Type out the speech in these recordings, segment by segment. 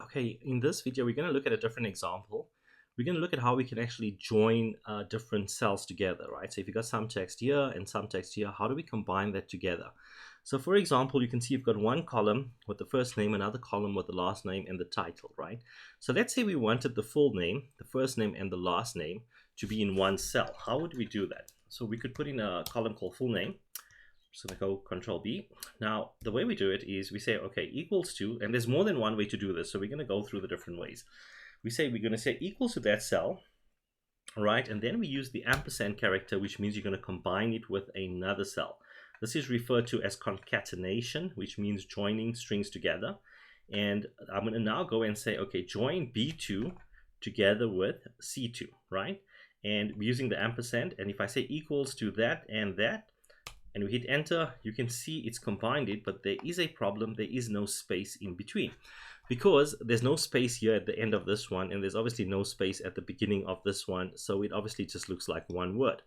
Okay, in this video, we're going to look at a different example. We're going to look at how we can actually join different cells together, right? So if you've got some text here and some text here, how do we combine that together? So for example, you can see you've got one column with the first name, another column with the last name and the title, right? So let's say we wanted the full name, the first name and the last name to be in one cell. How would we do that? So we could put in a column called full name. Just going to go Control B. Now, the way we do it is we say, okay, equals to, and there's more than one way to do this, so we're going to go through the different ways. We're going to say equals to that cell, right? And then we use the ampersand character, which means you're going to combine it with another cell. This is referred to as concatenation, which means joining strings together. And I'm going to now go and say, okay, join B2 together with C2, right? And we're using the ampersand, and if I say equals to that and that, and we hit enter, you can see it's combined it, but there is a problem. There is no space in between because there's no space here at the end of this one, and there's obviously no space at the beginning of this one, so it obviously just looks like one word.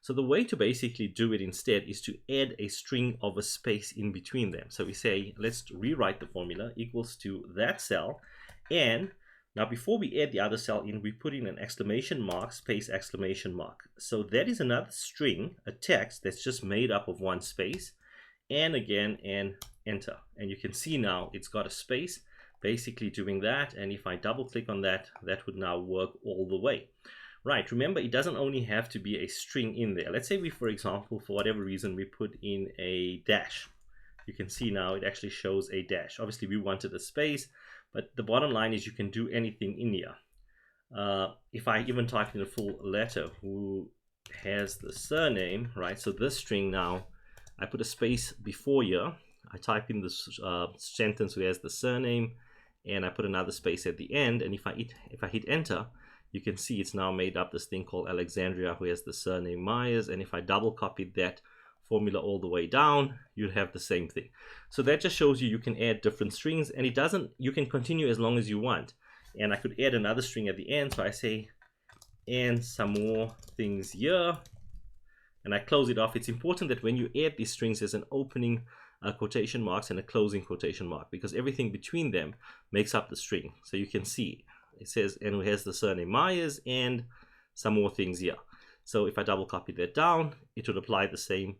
So the way to basically do it instead is to add a string of a space in between them. So we say, let's rewrite the formula equals to that cell, and now before we add the other cell in, we put in an exclamation mark, space, exclamation mark. So that is another string, a text that's just made up of one space, and again, and enter. And you can see now it's got a space basically doing that, and if I double click on that, that would now work all the way. Right, remember it doesn't only have to be a string in there. Let's say we, for example, for whatever reason, we put in a dash. You can see now it actually shows a dash. Obviously we wanted a space, but the bottom line is you can do anything in here. If I even type in a full letter, who has the surname, right? So this string now, I put a space before here. I type in this sentence who has the surname, and I put another space at the end. And if I hit enter, you can see it's now made up this thing called Alexandria, who has the surname Myers. And if I double copy that formula all the way down, you'll have the same thing. So that just shows you can add different strings, and it doesn't, you can continue as long as you want. And I could add another string at the end, so I say and some more things here, and I close it off. It's important that when you add these strings, there's an opening quotation marks and a closing quotation mark, because everything between them makes up the string. So you can see it says and who has the surname Myers and some more things here. So if I double copy that down, it would apply the same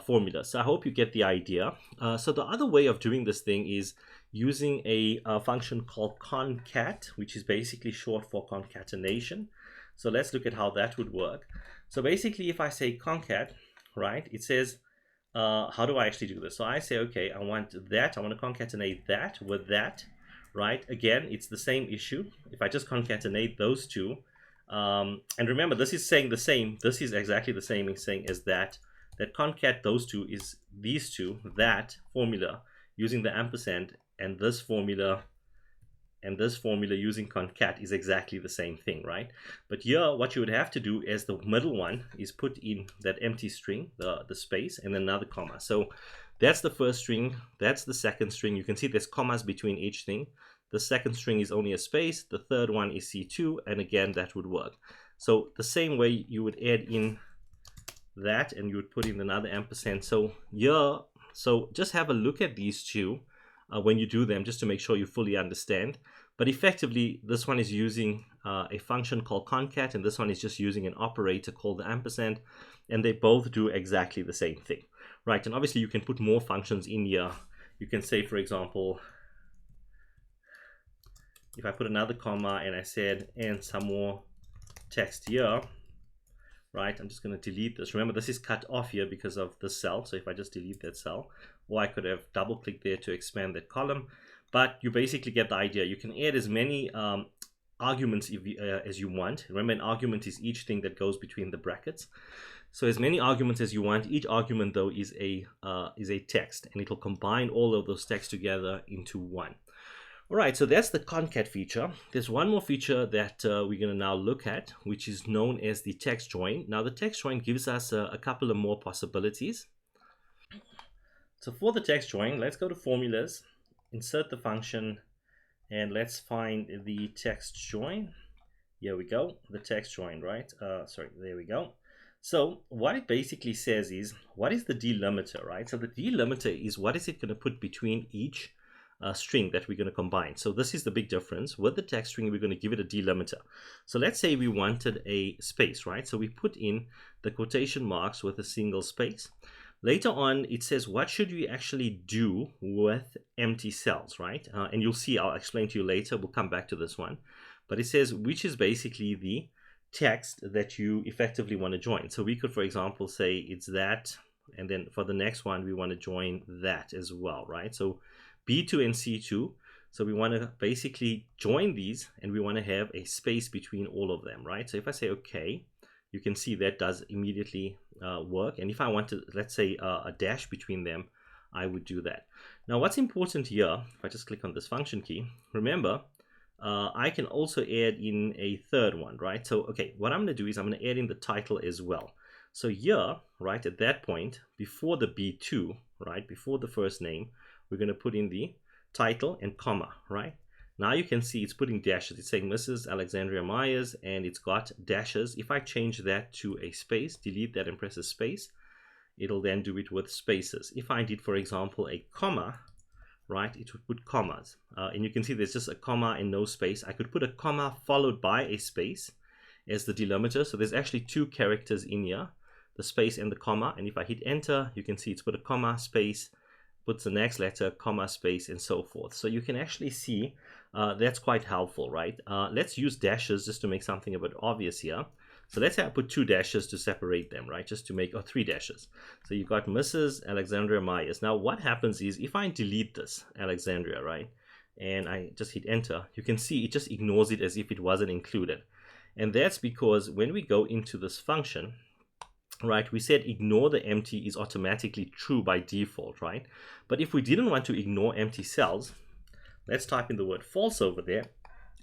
formula. So I hope you get the idea. So the other way of doing this thing is using a function called concat, which is basically short for concatenation. So let's look at how that would work. So basically, if I say concat, right, it says, how do I actually do this? So I say, okay, I want to concatenate that with that, right? Again, it's the same issue. If I just concatenate those two, and remember, this is saying the same. This is exactly the same as saying as that. That concat those two is these two, that formula using the ampersand, and this formula using concat is exactly the same thing, right? But here, what you would have to do as the middle one is put in that empty string, the space, and then another comma. So that's the first string, that's the second string. You can see there's commas between each thing. The second string is only a space, the third one is C2, and again, that would work. So the same way you would add in that, and you would put in another ampersand. So yeah, so just have a look at these two when you do them, just to make sure you fully understand. But effectively, this one is using a function called concat, and this one is just using an operator called the ampersand, and they both do exactly the same thing, right? And obviously you can put more functions in here. You can say, for example, if I put another comma and I said and some more text here, right? I'm just going to delete this. Remember, this is cut off here because of this cell. So if I just delete that cell, or I could have double clicked there to expand that column, but you basically get the idea. You can add as many arguments as you want. Remember, an argument is each thing that goes between the brackets. So as many arguments as you want. Each argument though is a text, and it'll combine all of those texts together into one. All right, so that's the concat feature. There's one more feature that we're going to now look at, which is known as the text join. Now, the text join gives us a couple of more possibilities. So for the text join, let's go to formulas, insert the function, and let's find the text join. Here we go, the text join, right? There we go. So what it basically says is, what is the delimiter, right? So the delimiter is what is it going to put between each string that we're going to combine. So this is the big difference. With the text string, we're going to give it a delimiter. So let's say we wanted a space, right? So we put in the quotation marks with a single space. Later on, it says, what should we actually do with empty cells, right? And you'll see, I'll explain to you later. We'll come back to this one. But it says, which is basically the text that you effectively want to join. So we could, for example, say it's that, and then for the next one, we want to join that as well, right? So B2 and C2. So we want to basically join these, and we want to have a space between all of them, right? So if I say okay, you can see that does immediately work. And if I wanted, let's say, a dash between them, I would do that. Now, what's important here, if I just click on this function key, remember, I can also add in a third one, right? So, okay, what I'm going to do is I'm going to add in the title as well. So here, right, at that point, before the B2, right, before the first name, we're going to put in the title and comma, right? Now you can see it's putting dashes. It's saying Mrs. Alexandria Myers, and it's got dashes. If I change that to a space, delete that and press a space, it'll then do it with spaces. If I did, for example, a comma, right, it would put commas. And you can see there's just a comma and no space. I could put a comma followed by a space as the delimiter. So there's actually two characters in here, the space and the comma. And if I hit enter, you can see it's put a comma, space, puts the next letter, comma, space, and so forth. So you can actually see that's quite helpful, right? Let's use dashes just to make something a bit obvious here. So let's say I put 2 dashes to separate them, right? Just to make, or 3 dashes. So you've got Mrs. Alexandria Myers. Now what happens is if I delete this Alexandria, right, and I just hit enter, you can see it just ignores it as if it wasn't included. And that's because when we go into this function, right, we said ignore the empty is automatically true by default, right? But if we didn't want to ignore empty cells, let's type in the word false over there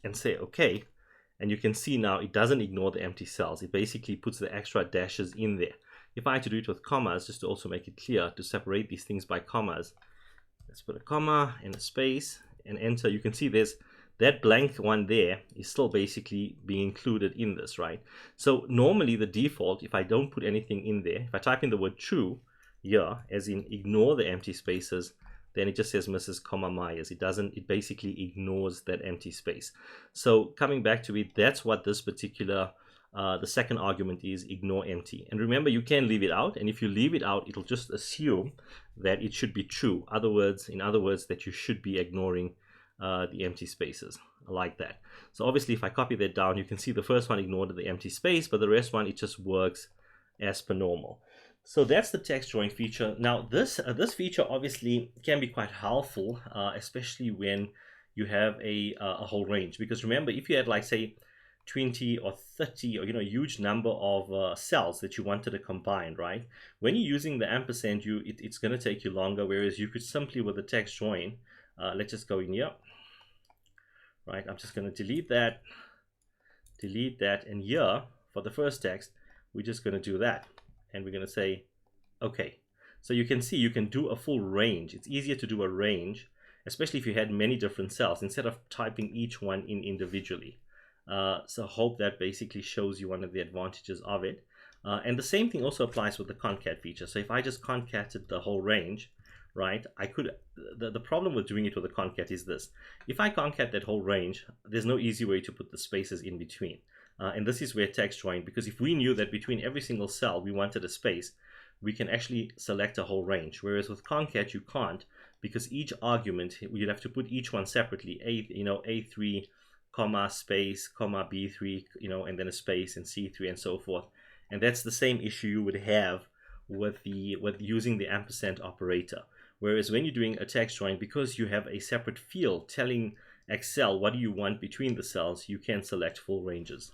and say okay. And you can see now it doesn't ignore the empty cells. It basically puts the extra dashes in there. If I had to do it with commas, just to also make it clear, to separate these things by commas, let's put a comma and a space and enter. You can see there's that blank one there is still basically being included in this, right? So normally the default, if I don't put anything in there, if I type in the word true here, as in ignore the empty spaces, then it just says Mrs. Myers. It basically ignores that empty space. So coming back to it, that's what this particular, the second argument is, ignore empty. And remember, you can leave it out. And if you leave it out, it'll just assume that it should be true. In other words, that you should be ignoring the empty spaces like that. So obviously, if I copy that down, you can see the first one ignored the empty space, but the rest one, it just works as per normal. So that's the text join feature. Now this feature obviously can be quite helpful, especially when you have a whole range. Because remember, if you had like say 20 or 30 or a huge number of cells that you wanted to combine, right? When you're using the ampersand, it's going to take you longer. Whereas you could simply with the text join, let's just go in here, right? I'm just going to delete that, and here for the first text, we're just going to do that. And we're going to say, okay. So you can see you can do a full range. It's easier to do a range, especially if you had many different cells, instead of typing each one in individually. So hope that basically shows you one of the advantages of it. And the same thing also applies with the concat feature. So if I just concated the whole range, right, I could, the problem with doing it with a concat is this. If I concat that whole range, there's no easy way to put the spaces in between. And this is where text join, because if we knew that between every single cell we wanted a space, we can actually select a whole range. Whereas with concat you can't, because each argument you'd have to put each one separately. A3 comma space comma B3, and then a space and C3 and so forth. And that's the same issue you would have with using the ampersand operator. Whereas when you're doing a text join, because you have a separate field telling Excel what do you want between the cells, you can select full ranges.